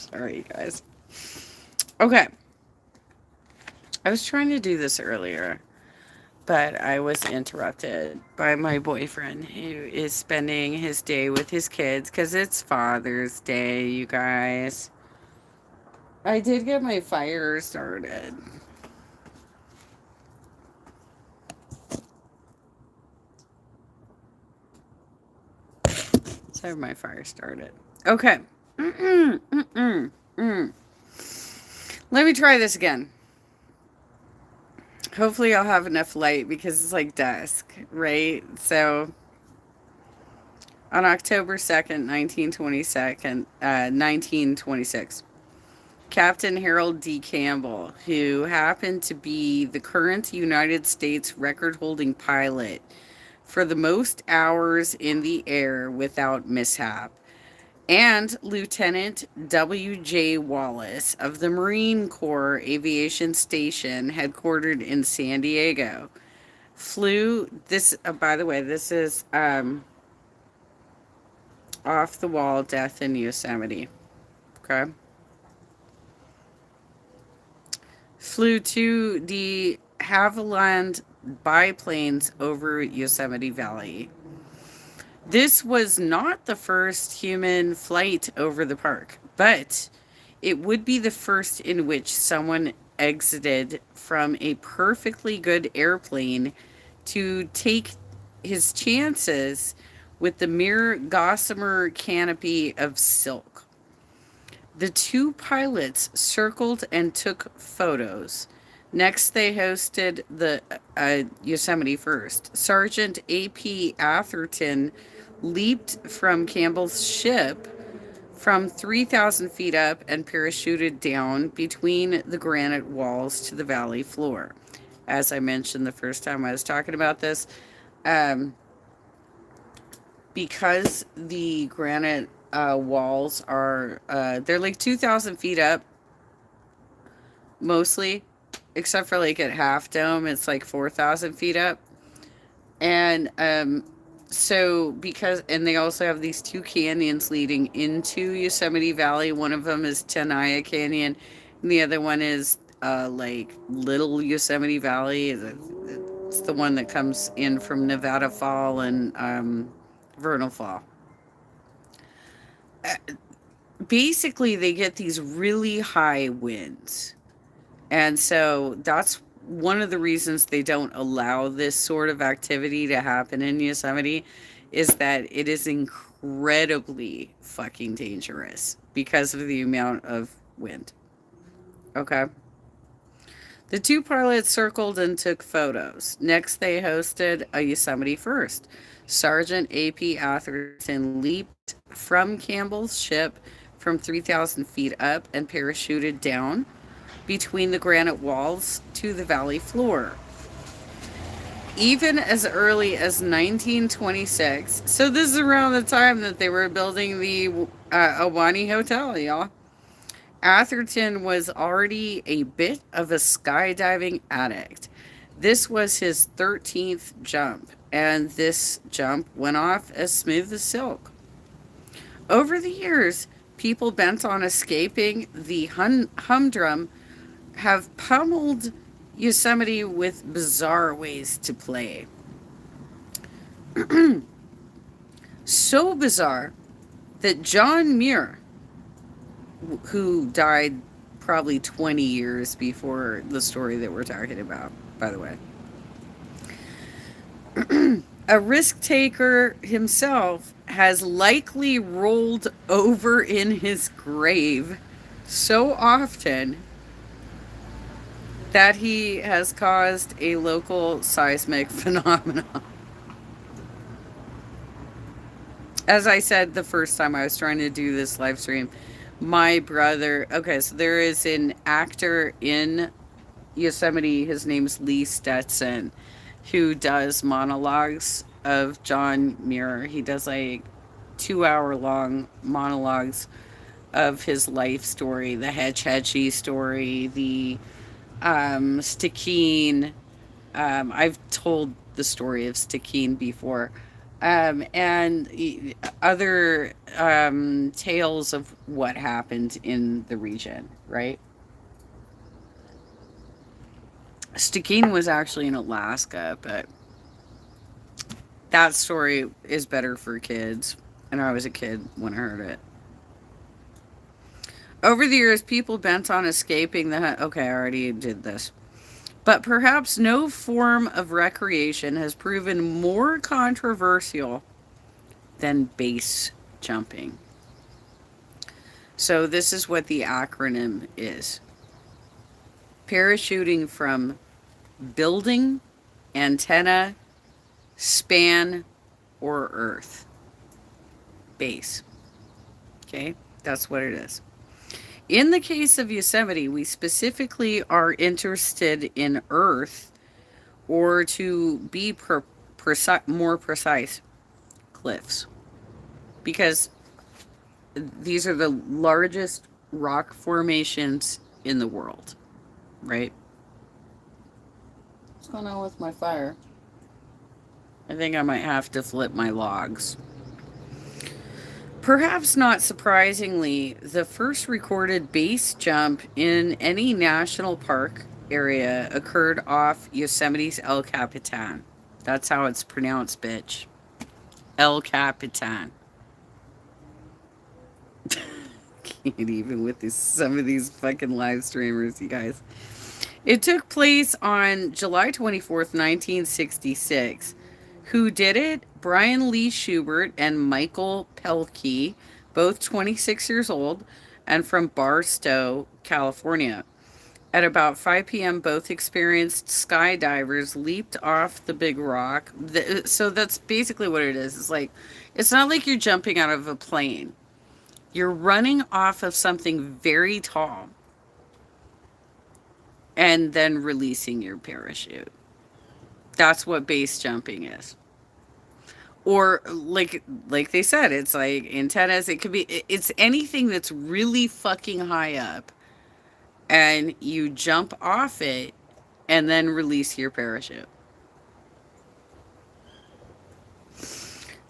Sorry, you guys. Okay. I was trying to do this earlier, but I was interrupted by my boyfriend who is spending his day with his kids because it's Father's Day, you guys. I did get my fire started. So my fire started. Okay. Mm-mm, mm-mm, mm. Let me try this again. Hopefully, I'll have enough light because it's like dusk, right? So, on October 2nd, 1926, Captain Harold D. Campbell, who happened to be the current United States record holding pilot for the most hours in the air without mishap, and Lieutenant W.J. Wallace of the Marine Corps Aviation Station, headquartered in San Diego, flew this. By the way, this is off the wall death in Yosemite. Okay, flew to the Havilland biplanes over Yosemite Valley. This was not the first human flight over the park, but it would be the first in which someone exited from a perfectly good airplane to take his chances with the mere gossamer canopy of silk. The two pilots circled and took photos. Next, they hosted the Yosemite First. Sergeant A.P. Atherton leaped from Campbell's ship from 3,000 feet up and parachuted down between the granite walls to the valley floor. As I mentioned the first time I was talking about this, um, because the granite walls are, they're like 2,000 feet up mostly, except for like at Half Dome, it's like 4,000 feet up. And so because and they also have these two canyons leading into Yosemite Valley. One of them is Tenaya Canyon, and the other one is like Little Yosemite Valley. It's the one that comes in from Nevada Fall and Vernal Fall. Uh, Basically, they get these really high winds, and so that's one of the reasons they don't allow this sort of activity to happen in Yosemite, is that it is incredibly fucking dangerous because of the amount of wind. Okay. The two pilots circled and took photos. Next, they hosted a Yosemite First. Sergeant A.P. Atherton leaped from Campbell's ship from 3,000 feet up and parachuted down between the granite walls to the valley floor. Even as early as 1926, so this is around the time that they were building the Awani Hotel, y'all. Atherton was already a bit of a skydiving addict. This was his 13th jump, and this jump went off as smooth as silk. Over the years, people bent on escaping the humdrum have pummeled Yosemite with bizarre ways to play. So bizarre that John Muir, who died probably 20 years before the story that we're talking about, by the way, a risk taker himself, has likely rolled over in his grave so often that he has caused a local seismic phenomenon. As I said the first time I was trying to do this live stream, my brother, okay, so there is an actor in Yosemite, his name's Lee Stetson, who does monologues of John Muir. He does like 2 hour long monologues of his life story, the Hetch Hetchy story, the Stikine. I've told the story of Stikine before. And other tales of what happened in the region, right? Stikine was actually in Alaska, but that story is better for kids. And I was a kid when I heard it. Over the years, people bent on escaping the. Okay, I already did this. But perhaps no form of recreation has proven more controversial than base jumping. So, this is what the acronym is: parachuting from building, antenna, span, or earth. Base. Okay, that's what it is. In the case of Yosemite, we specifically are interested in earth, or to be more precise, cliffs, because these are the largest rock formations in the world, right? What's going on with my fire? I think I might have to flip my logs. Perhaps not surprisingly, the first recorded base jump in any national park area occurred off Yosemite's El Capitan. That's how it's pronounced, bitch. El Capitan. Can't even with some of these fucking live streamers, you guys. It took place on July 24th, 1966. Who did it? Brian Lee Schubert and Michael Pelkey, both 26 years old and from Barstow, California. At about 5 p.m., both experienced skydivers leaped off the big rock. So that's basically what it is. It's like, it's not like you're jumping out of a plane. You're running off of something very tall and then releasing your parachute. That's what base jumping is. Or like they said, it's like antennas. It could be it's anything that's really fucking high up, and you jump off it and then release your parachute.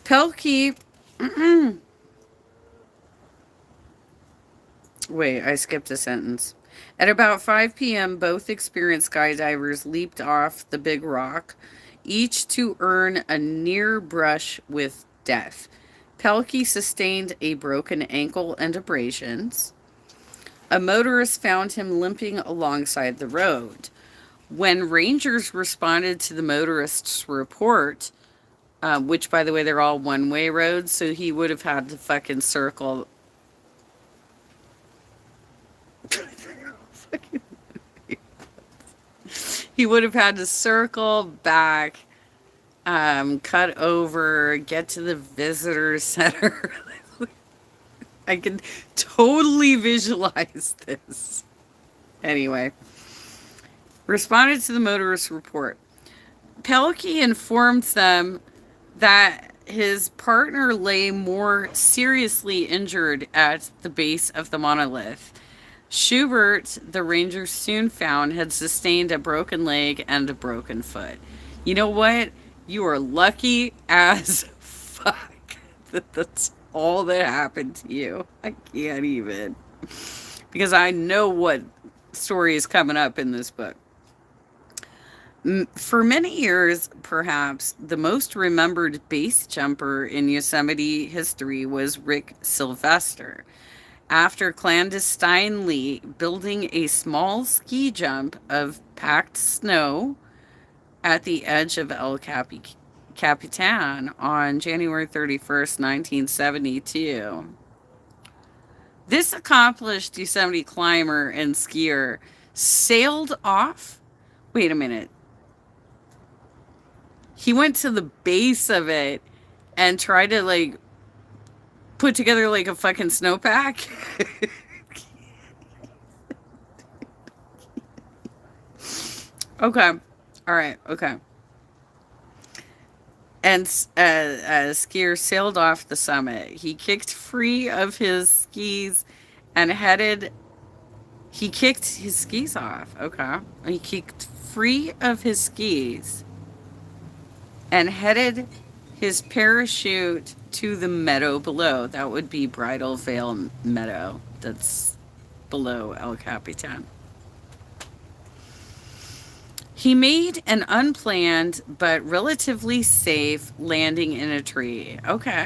Pelkey. Wait, I skipped a sentence. At about 5 p.m., both experienced skydivers leaped off the big rock, each to earn a near brush with death. Pelkey sustained a broken ankle and abrasions. A motorist found him limping alongside the road. When rangers responded to the motorist's report, which, by the way, they're all one-way roads, so he would have had to fucking circle. He would have had to circle back, cut over, get to the visitor center. I can totally visualize this. Anyway, responded to the motorist report. Pelkey informed them that his partner lay more seriously injured at the base of the monolith. Schubert, the rangers soon found, had sustained a broken leg and a broken foot. You know what? You are lucky as fuck that that's all that happened to you. I can't even. Because I know what story is coming up in this book. For many years, perhaps, the most remembered base jumper in Yosemite history was Rick Sylvester. After clandestinely building a small ski jump of packed snow at the edge of El Capitan on January 31st, 1972. This accomplished Yosemite climber and skier sailed off. Wait a minute. He went to the base of it and tried to like put together like a fucking snowpack. Okay. All right. Okay. And a skier sailed off the summit. He kicked free of his skis and headed. He kicked his skis off. Okay. He kicked free of his skis and headed his parachute to the meadow below. That would be Bridal Veil Meadow. That's below El Capitan. He made an unplanned but relatively safe landing in a tree. Okay.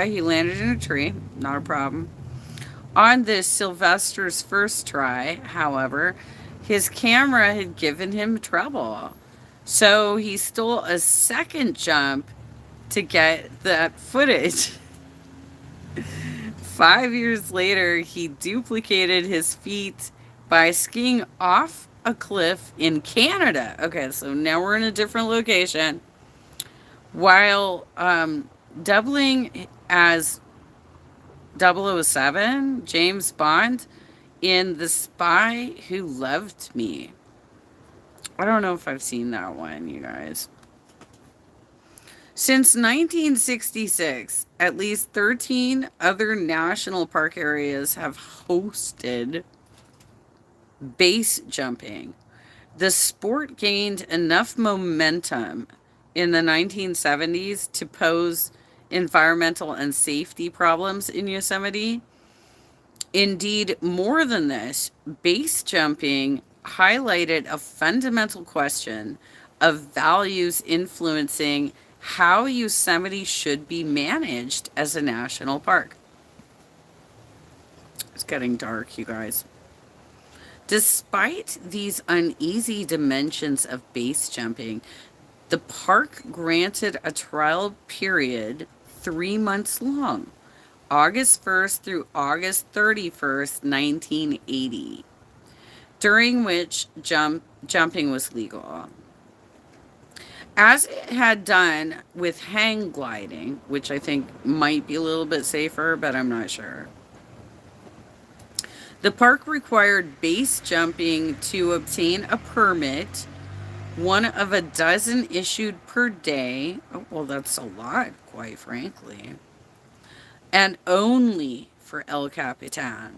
He landed in a tree. Not a problem. On this Sylvester's first try, however, his camera had given him trouble. So he stole a second jump to get that footage. 5 years later, he duplicated his feat by skiing off a cliff in Canada. Okay, so now we're in a different location. While doubling as 007, James Bond, in The Spy Who Loved Me. I don't know if I've seen that one, you guys. Since 1966, at least 13 other national park areas have hosted base jumping. The sport gained enough momentum in the 1970s to pose environmental and safety problems in Yosemite. Indeed, more than this, base jumping highlighted a fundamental question of values influencing how Yosemite should be managed as a national park. It's getting dark, you guys. Despite these uneasy dimensions of base jumping, the park granted a trial period 3 months long, August 1st through August 31st, 1980, during which jumping was legal. As it had done with hang gliding, which I think might be a little bit safer, but I'm not sure. The park required base jumping to obtain a permit, one of a dozen issued per day. Oh, well, that's a lot, quite frankly. And only for El Capitan.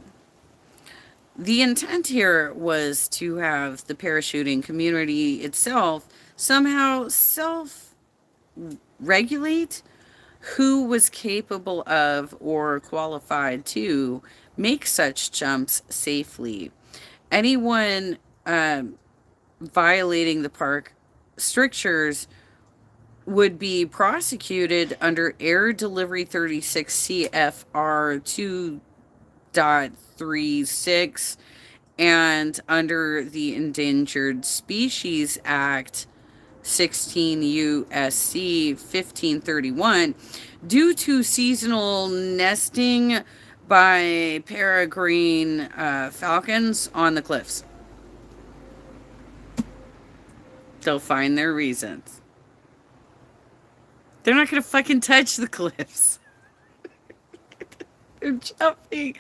The intent here was to have the parachuting community itself somehow self regulate who was capable of or qualified to make such jumps safely. Anyone violating the park strictures would be prosecuted under Air Delivery 36 CFR 2.36 and under the Endangered Species Act 16 USC 1531 due to seasonal nesting by peregrine falcons on the cliffs. They'll find their reasons. They're not going to fucking touch the cliffs. They're jumping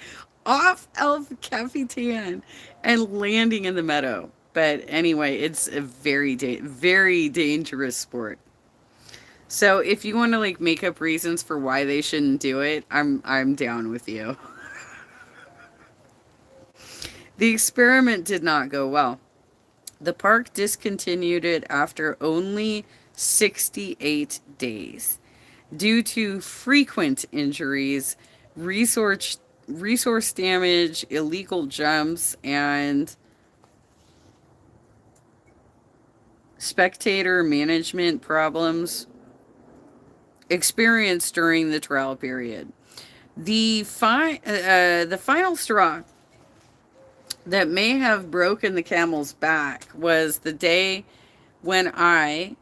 off El Capitan and landing in the meadow. But anyway, it's a very, very dangerous sport. So if you want to like make up reasons for why they shouldn't do it, I'm down with you. The experiment did not go well. The park discontinued it after only 68 days due to frequent injuries, resource damage, illegal jumps, and spectator management problems experienced during the trial period. The final straw that may have broken the camel's back was the day when Farabee,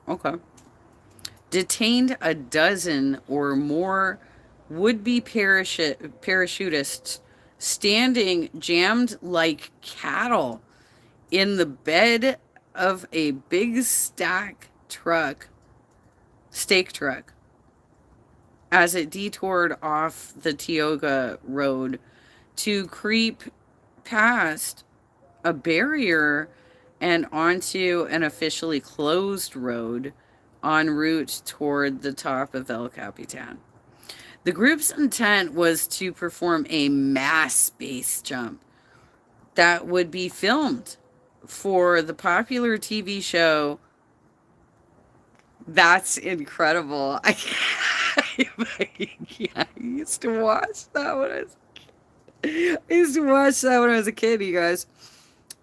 okay, detained a dozen or more would-be parachutists standing jammed like cattle in the bed of a big steak truck as it detoured off the Tioga Road to creep past a barrier and onto an officially closed road en route toward the top of El Capitan. The group's intent was to perform a mass base jump that would be filmed for the popular TV show That's incredible. I used to watch that when I used to watch that when I was a kid, you guys.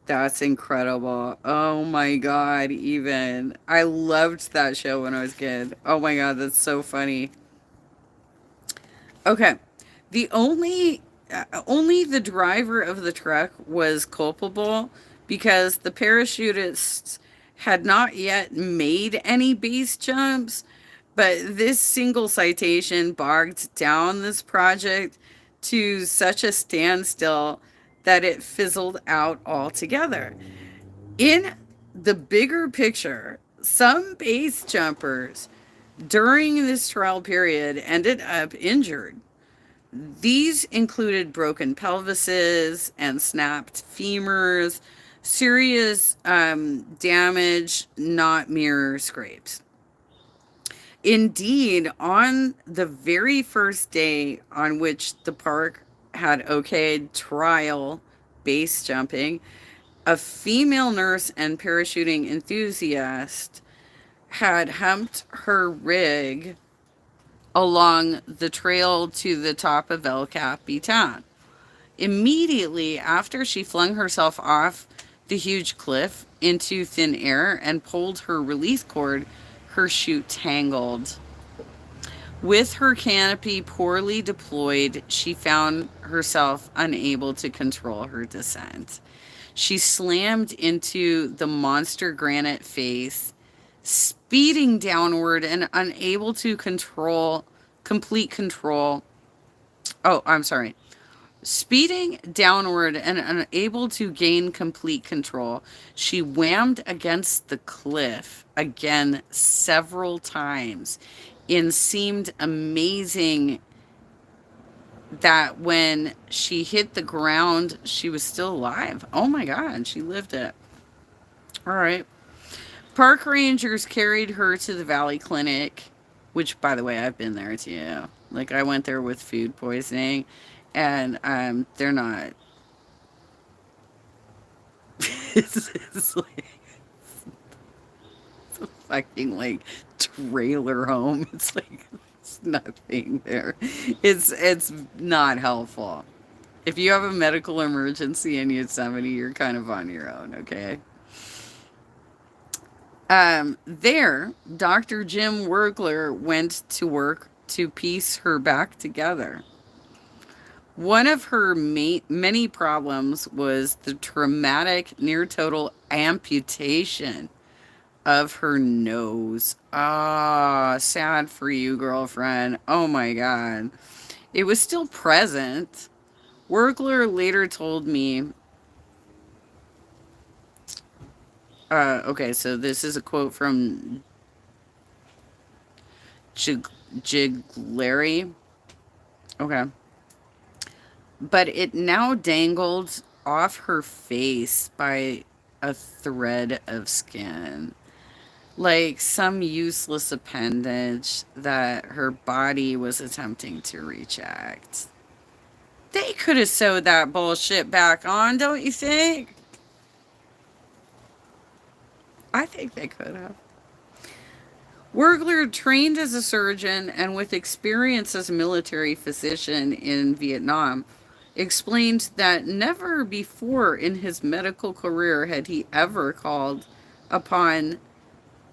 That's incredible. Oh my god, even. I loved that show when I was a kid. Oh my god, that's so funny. Okay. The only the driver of the truck was culpable because the parachutists had not yet made any base jumps, but this single citation bogged down this project to such a standstill that it fizzled out altogether. In the bigger picture, some base jumpers during this trial period ended up injured. These included broken pelvises and snapped femurs, serious damage, not mere scrapes. Indeed, on the very first day on which the park had okayed trial base jumping, a female nurse and parachuting enthusiast had humped her rig along the trail to the top of El Capitan. Immediately after she flung herself off the huge cliff into thin air and pulled her release cord, her chute tangled. With her canopy poorly deployed, she found herself unable to control her descent. She slammed into the monster granite face, speeding downward and unable to complete control. Oh, I'm sorry. Speeding downward and unable to gain complete control, she whammed against the cliff again several times and seemed amazing that when she hit the ground, she was still alive. Oh my God, she lived it. All right. Park rangers carried her to the Valley Clinic, which, by the way, I've been there too. Like, I went there with food poisoning, and they're not. It's like it's a fucking like trailer home. It's like it's nothing there. It's not helpful. If you have a medical emergency in Yosemite, you're kind of on your own. Okay. There, Dr. Jim Wergler went to work to piece her back together. One of her many problems was the traumatic near total amputation of her nose. Ah, sad for you, girlfriend. Oh my God. It was still present. Wergler later told me, okay, so this is a quote from Jigleri. Okay. But it now dangled off her face by a thread of skin. Like some useless appendage that her body was attempting to reject. They could have sewed that bullshit back on, don't you think? I think they could have. Wergler trained as a surgeon and with experience as a military physician in Vietnam, explained that never before in his medical career upon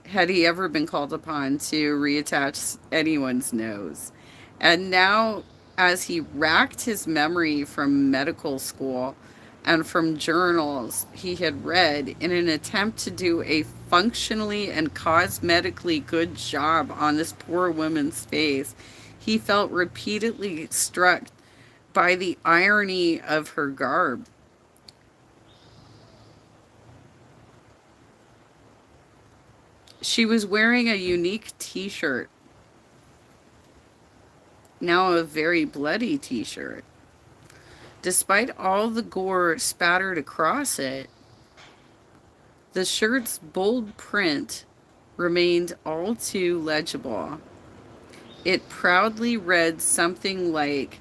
had he ever been called upon to reattach anyone's nose. And now, as he racked his memory from medical school and from journals he had read in an attempt to do a functionally and cosmetically good job on this poor woman's face, he felt repeatedly struck by the irony of her garb. She was wearing a unique t shirt, now a very bloody t shirt. Despite all the gore spattered across it, the shirt's bold print remained all too legible. It proudly read something like,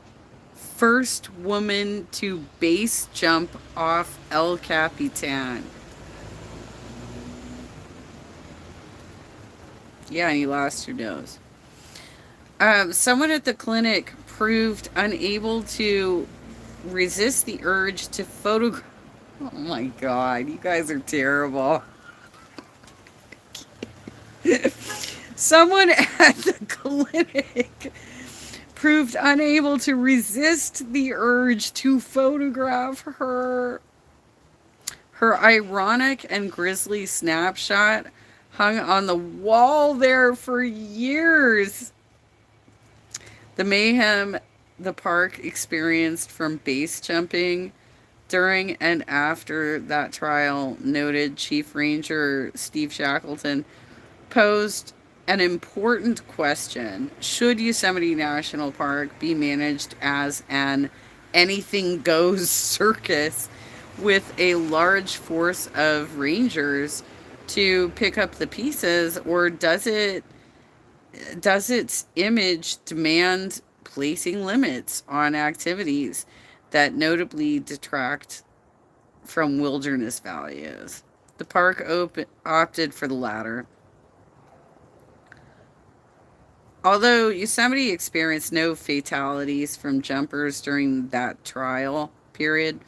"First woman to base jump off El Capitan." Yeah, and you lost your nose. Someone at the clinic proved unable to resist the urge to photograph. Oh my god, you guys are terrible. Someone at the clinic proved unable to resist the urge to photograph her. Her ironic and grisly snapshot hung on the wall there for years. The mayhem the park experienced from base jumping during and after that trial, noted Chief Ranger Steve Shackleton, posed an important question. Should Yosemite National Park be managed as an anything goes circus with a large force of rangers to pick up the pieces, or does its image demand placing limits on activities that notably detract from wilderness values? The park opted for the latter. Although Yosemite experienced no fatalities from jumpers during that trial period,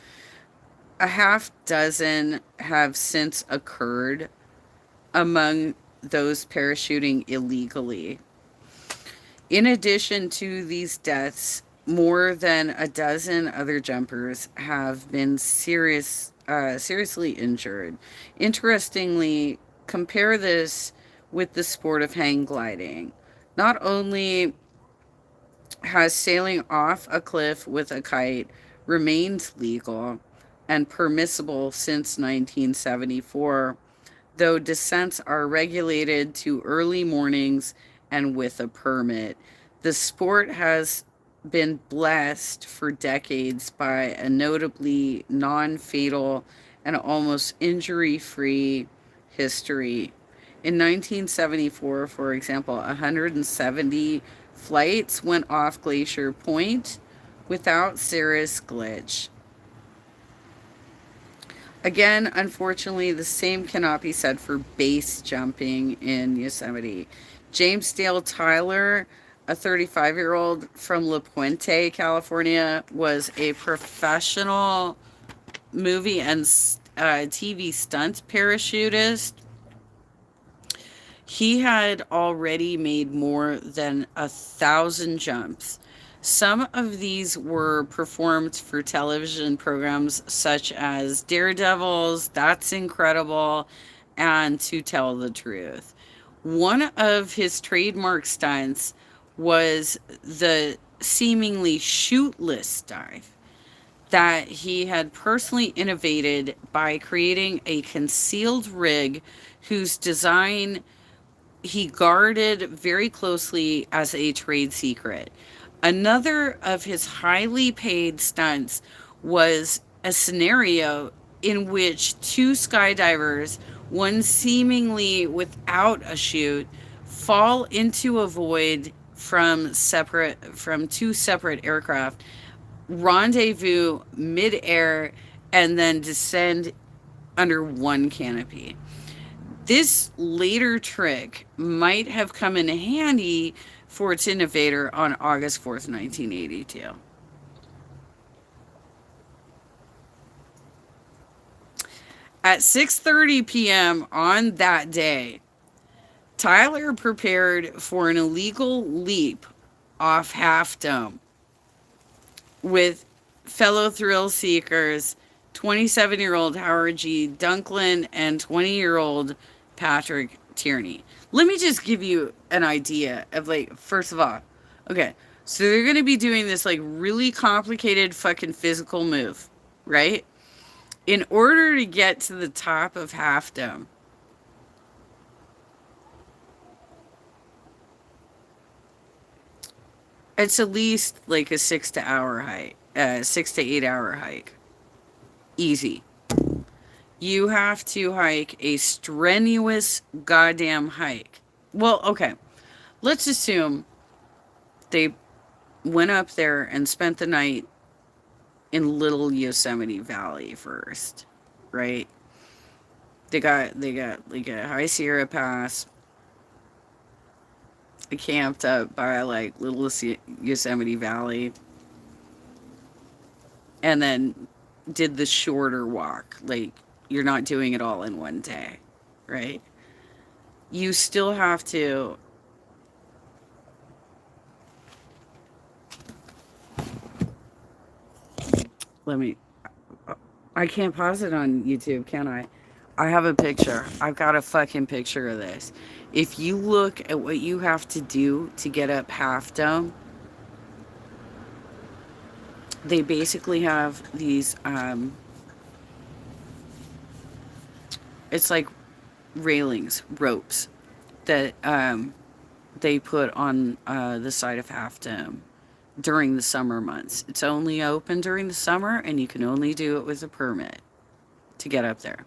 a half dozen have since occurred among those parachuting illegally. In addition to these deaths, more than a dozen other jumpers have been seriously injured. Interestingly, compare this with the sport of hang gliding. Not only has sailing off a cliff with a kite remained legal and permissible since 1974, though descents are regulated to early mornings and with a permit. The sport has been blessed for decades by a notably non fatal and almost injury free history. In 1974, for example, 170 flights went off Glacier Point without serious glitch. Again, unfortunately, the same cannot be said for base jumping in Yosemite. James Dale Tyler, a 35-year-old from La Puente, California, was a professional movie and TV stunt parachutist. He had already made more than 1,000 jumps. Some of these were performed for television programs such as Daredevils, That's Incredible, and To Tell the Truth. One of his trademark stunts was the seemingly chute-less dive that he had personally innovated by creating a concealed rig whose design he guarded very closely as a trade secret. Another of his highly paid stunts was a scenario in which two skydivers, one seemingly without a chute, fall into a void from two separate aircraft, rendezvous midair, and then descend under one canopy. This later trick might have come in handy for its innovator on August 4th, 1982. At 6:30 p.m. on that day, Tyler prepared for an illegal leap off Half Dome with fellow thrill seekers 27-year-old Howard G. Dunklin and 20-year-old Patrick Tierney. Let me just give you an idea of, like, first of all, okay, so they're going to be doing this, like, really complicated fucking physical move, right? In order to get to the top of Half Dome, it's at least like a 6 to 8 hour hike. Easy. You have to hike a strenuous goddamn hike. Well, okay. Let's assume they went up there and spent the night in Little Yosemite Valley first, right? They got like a High Sierra Pass. I camped up by like Little Yosemite Valley and then did the shorter walk. Like, you're not doing it all in one day, right? You still have to. Let me. I can't pause it on YouTube, can I? I have a picture. I've got a fucking picture of this. If you look at what you have to do to get up Half Dome, they basically have these. It's like railings, ropes that they put on the side of Half Dome during the summer months. It's only open during the summer, and you can only do it with a permit to get up there.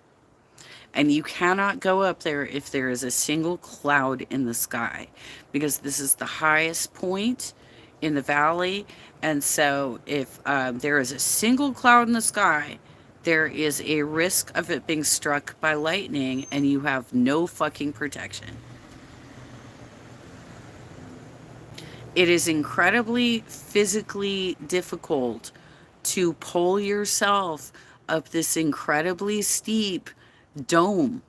And you cannot go up there if there is a single cloud in the sky, because this is the highest point in the valley. And so, if there is a single cloud in the sky, there is a risk of it being struck by lightning, and you have no fucking protection. It is incredibly physically difficult to pull yourself up this incredibly steep dome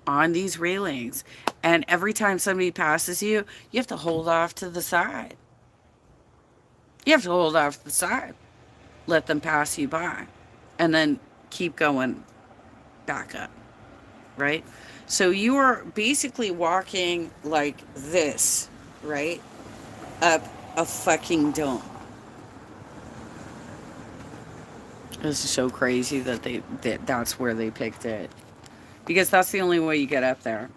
on these railings. And every time somebody passes you, you have to hold off to the side. You have to hold off to the side, let them pass you by, and then keep going back up, right? So you are basically walking like this, right? Up a fucking dome. This is so crazy that that's where they picked it, because that's the only way you get up there.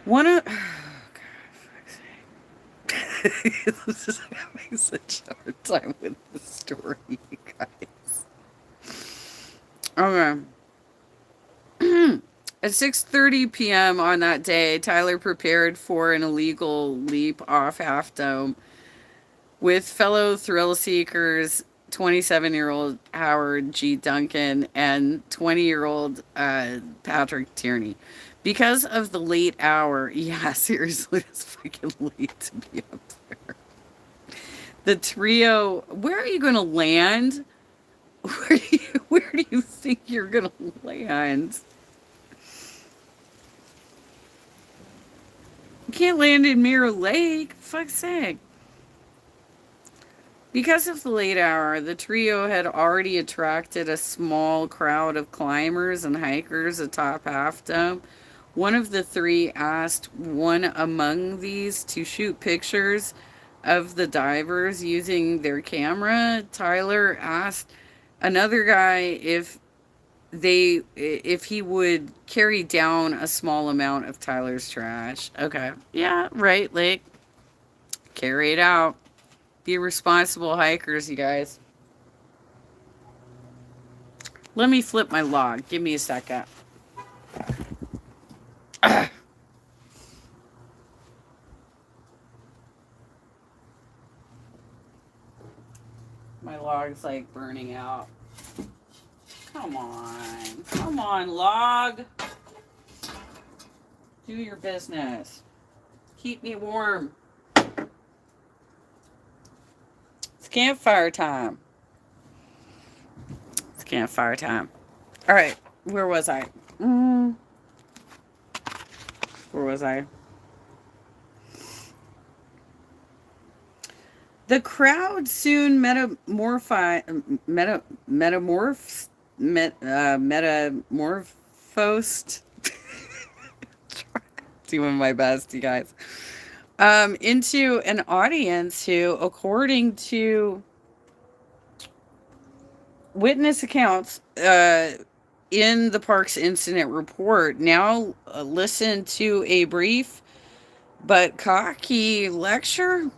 One of this is having such a hard time with the story, you guys. Okay. At 6:30 p.m. on that day, Tyler prepared for an illegal leap off Half Dome with fellow thrill seekers, 27-year-old Howard G. Duncan and 20-year-old Patrick Tierney. Because of the late hour, yeah, seriously, it's fucking late to be up there. The trio, where are you going to land? Where do you think you're going to land? You can't land in Mirror Lake, for fuck's sake. Because of the late hour, the trio had already attracted a small crowd of climbers and hikers atop Half Dome. One of the three asked one among these to shoot pictures of the divers using their camera. Tyler asked another guy if he would carry down a small amount of Tyler's trash. Okay. Yeah, right, Lake. Carry it out. Be responsible hikers, you guys. Let me flip my log. Give me a second. My log's like burning out. Come on. Come on, log. Do your business. Keep me warm. It's campfire time. It's campfire time. All right. Where was I? Where was I? The crowd soon metamorphosed. Doing my best, you guys. Into an audience who, according to witness accounts in the park's incident report, now listen to a brief but cocky lecture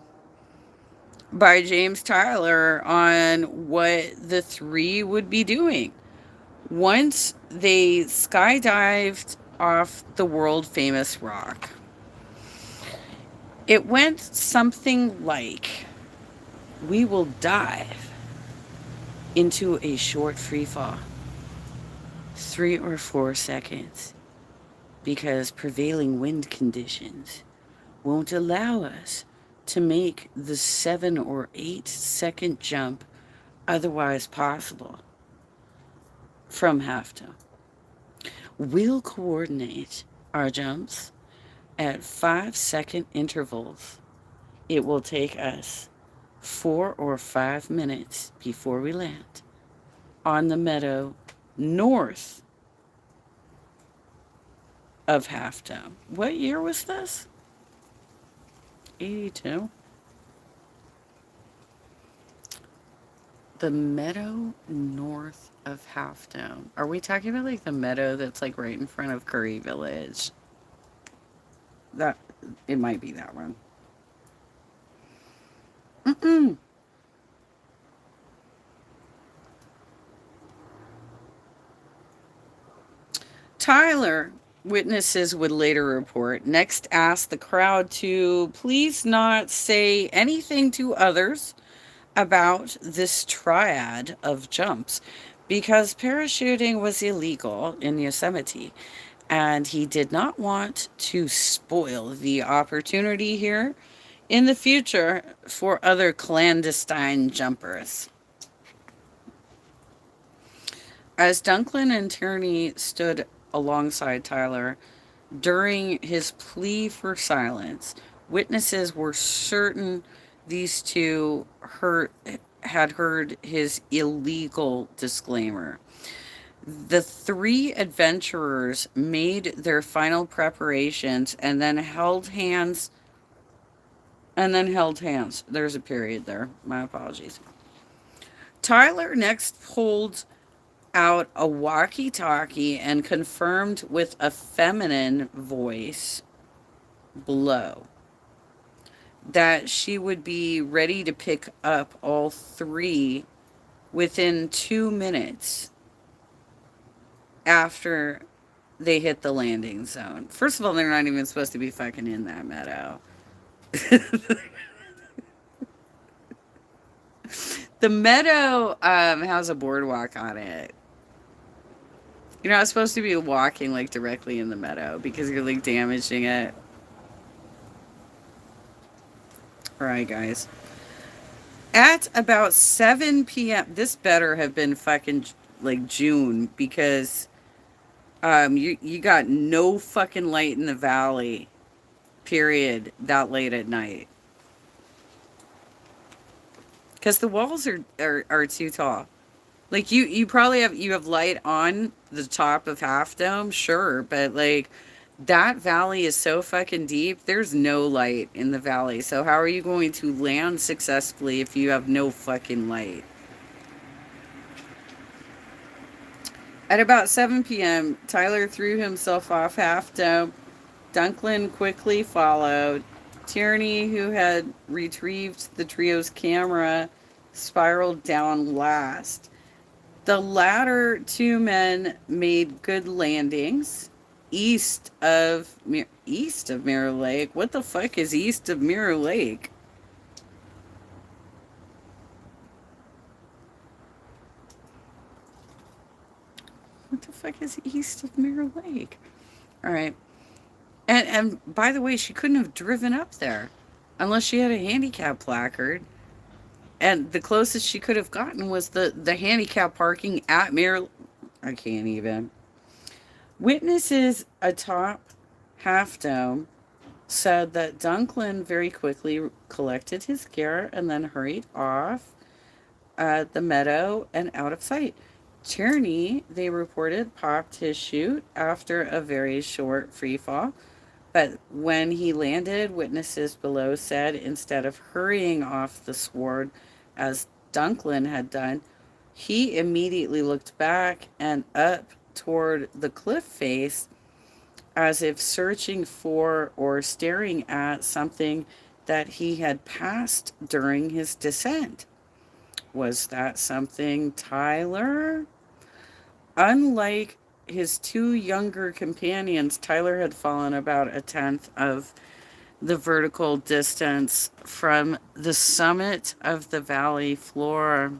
by James Tyler on what the three would be doing once they skydived off the world famous rock. It went something like, "We will dive into a short free fall, 3 or 4 seconds, because prevailing wind conditions won't allow us to make the 7 or 8 second jump otherwise possible from half dome. We'll coordinate our jumps at 5 second intervals. It will take us 4 or 5 minutes before we land on the meadow north of Half Dome. What year was this? 82. The meadow north of Half Dome. Are we talking about like the meadow that's like right in front of Curry Village? That it might be that one. Mm-mm. Tyler, witnesses would later report, next asked the crowd to please not say anything to others about this triad of jumps because parachuting was illegal in Yosemite and he did not want to spoil the opportunity here in the future for other clandestine jumpers. As Dunklin and Tierney stood alongside Tyler during his plea for silence, witnesses were certain these two had heard his illegal disclaimer. The three adventurers made their final preparations and then held hands. There's a period there. My apologies. Tyler next pulled out a walkie talkie and confirmed with a feminine voice below that she would be ready to pick up all three within 2 minutes after they hit the landing zone. First of all, they're not even supposed to be fucking in that meadow. The meadow has a boardwalk on it. You're not supposed to be walking like directly in the meadow because you're like damaging it. All right, guys. At about 7 p.m., this better have been fucking like June because you got no fucking light in the valley, period, that late at night. Because the walls are too tall. Like you probably have light on the top of Half Dome, sure, but like that valley is so fucking deep. There's no light in the valley. So how are you going to land successfully if you have no fucking light? At about 7 p.m., Tyler threw himself off Half Dome. Dunklin quickly followed. Tierney, who had retrieved the trio's camera, spiraled down last. The latter two men made good landings east of Mirror Lake. What the fuck is east of Mirror Lake? What the fuck is east of Mirror Lake? All right. And by the way, she couldn't have driven up there unless she had a handicap placard. And the closest she could have gotten was the handicap parking at Mirror. I can't even. Witnesses atop Half Dome said that Dunklin very quickly collected his gear and then hurried off the meadow and out of sight. Tierney, they reported, popped his chute after a very short free fall. But when he landed, witnesses below said instead of hurrying off the sward as Dunklin had done, he immediately looked back and up toward the cliff face as if searching for or staring at something that he had passed during his descent. Was that something Tyler? Unlike his two younger companions, Tyler had fallen about a tenth of the vertical distance from the summit of the valley floor.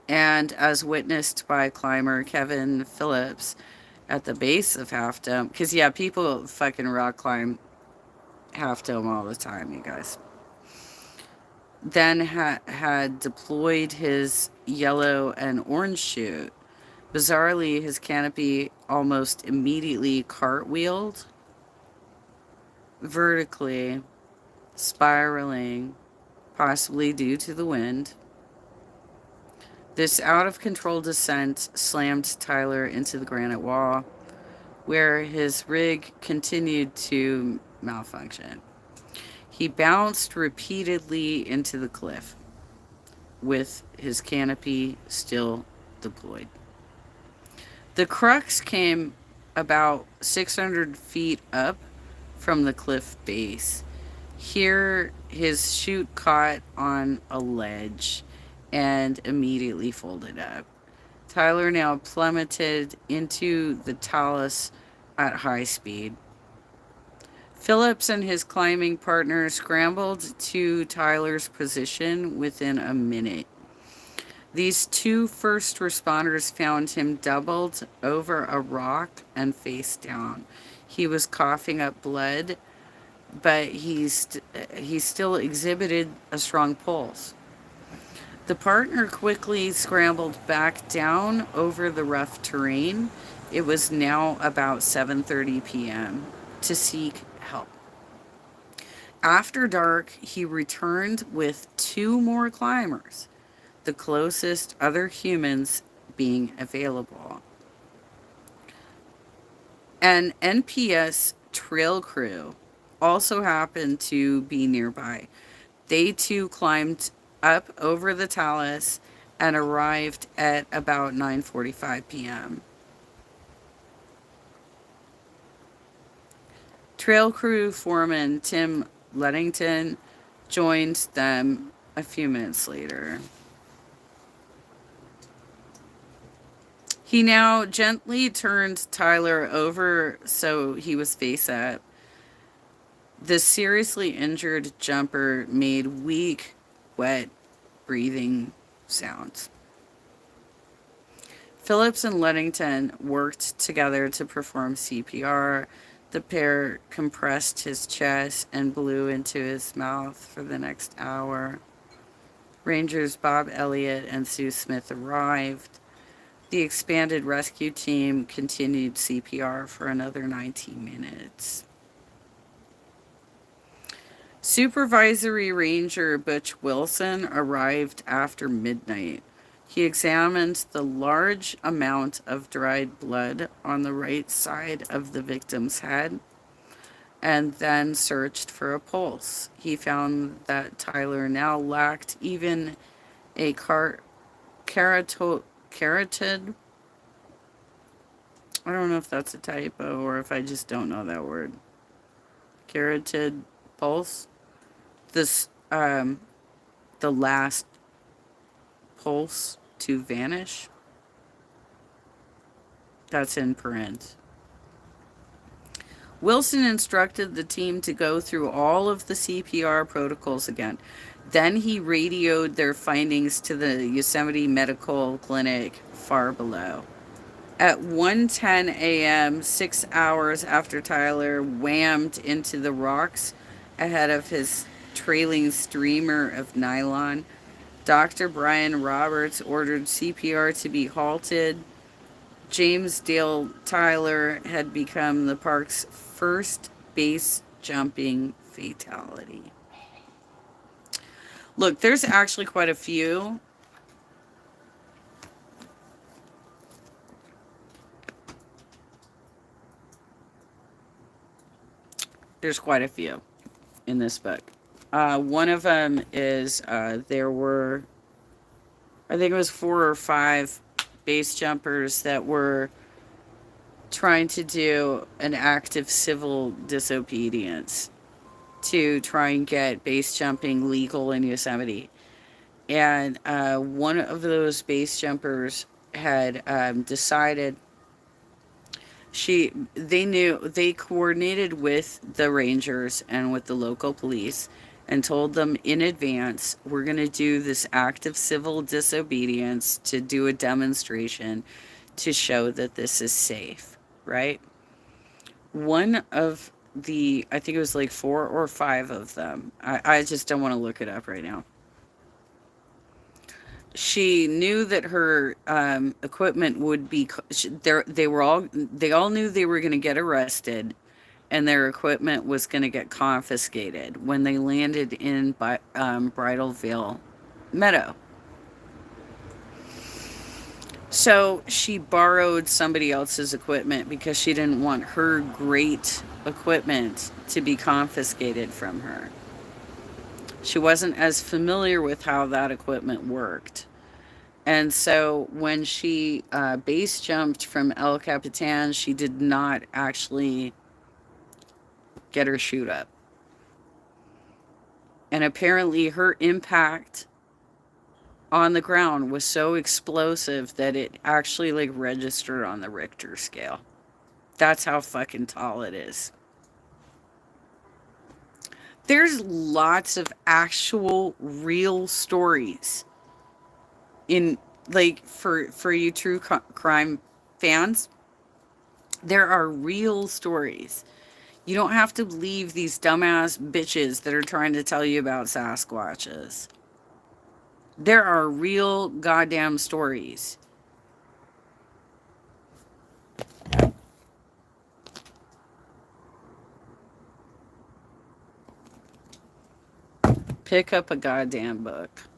And as witnessed by climber Kevin Phillips at the base of Half Dome, because yeah, people fucking rock climb Half Dome all the time, you guys. Then had deployed his yellow and orange chute. Bizarrely, his canopy almost immediately cartwheeled vertically, spiraling, possibly due to the wind. This out of control descent slammed Tyler into the granite wall, where his rig continued to malfunction. He bounced repeatedly into the cliff, with his canopy still deployed. The crux came about 600 feet up from the cliff base. Here, his chute caught on a ledge and immediately folded up. Tyler now plummeted into the talus at high speed. Phillips and his climbing partner scrambled to Tyler's position within a minute. These two first responders found him doubled over a rock and face down. He was coughing up blood, but he still exhibited a strong pulse. The partner quickly scrambled back down over the rough terrain. It was now about 7:30 p.m. to seek help. After dark, he returned with two more climbers, the closest other humans being available. An NPS trail crew also happened to be nearby. They too climbed up over the talus and arrived at about 9:45 p.m. Trail crew foreman Tim Ludington joined them a few minutes later. He now gently turned Tyler over so he was face up. The seriously injured jumper made weak, wet breathing sounds. Phillips and Ludington worked together to perform CPR. The pair compressed his chest and blew into his mouth for the next hour. Rangers Bob Elliott and Sue Smith arrived. The expanded rescue team continued CPR for another 19 minutes. Supervisory Ranger Butch Wilson arrived after midnight. He examined the large amount of dried blood on the right side of the victim's head and then searched for a pulse. He found that Tyler now lacked even a carotid. I don't know if that's a typo or if I just don't know that word. Carotid pulse. This the last pulse to vanish. That's in parent. Wilson instructed the team to go through all of the CPR protocols again. Then he radioed their findings to the Yosemite Medical Clinic far below. At 1:10 a.m., 6 hours after Tyler whammed into the rocks ahead of his trailing streamer of nylon, Dr. Brian Roberts ordered CPR to be halted. James Dale Tyler had become the park's first base jumping fatality. Look, there's actually quite a few. There's quite a few in this book. One of them is there were, I think it was 4 or 5 base jumpers that were trying to do an act of civil disobedience to try and get base jumping legal in Yosemite. And one of those base jumpers had decided they coordinated with the rangers and with the local police, and told them in advance, we're going to do this act of civil disobedience to do a demonstration to show that this is safe, right? One of I think it was like four or five of them. I just don't want to look it up right now. She knew that her equipment would be there. They all knew they were going to get arrested, and their equipment was going to get confiscated when they landed in Bridal Veil Meadow. So she borrowed somebody else's equipment because she didn't want her great equipment to be confiscated from her. She wasn't as familiar with how that equipment worked. And so when she base jumped from El Capitan, she did not actually get her chute up. And apparently her impact on the ground was so explosive that it actually like registered on the Richter scale. That's how fucking tall it is. There's lots of actual real stories in like for you true crime fans. There are real stories. You don't have to believe these dumbass bitches that are trying to tell you about Sasquatches. There are real goddamn stories. Pick up a goddamn book.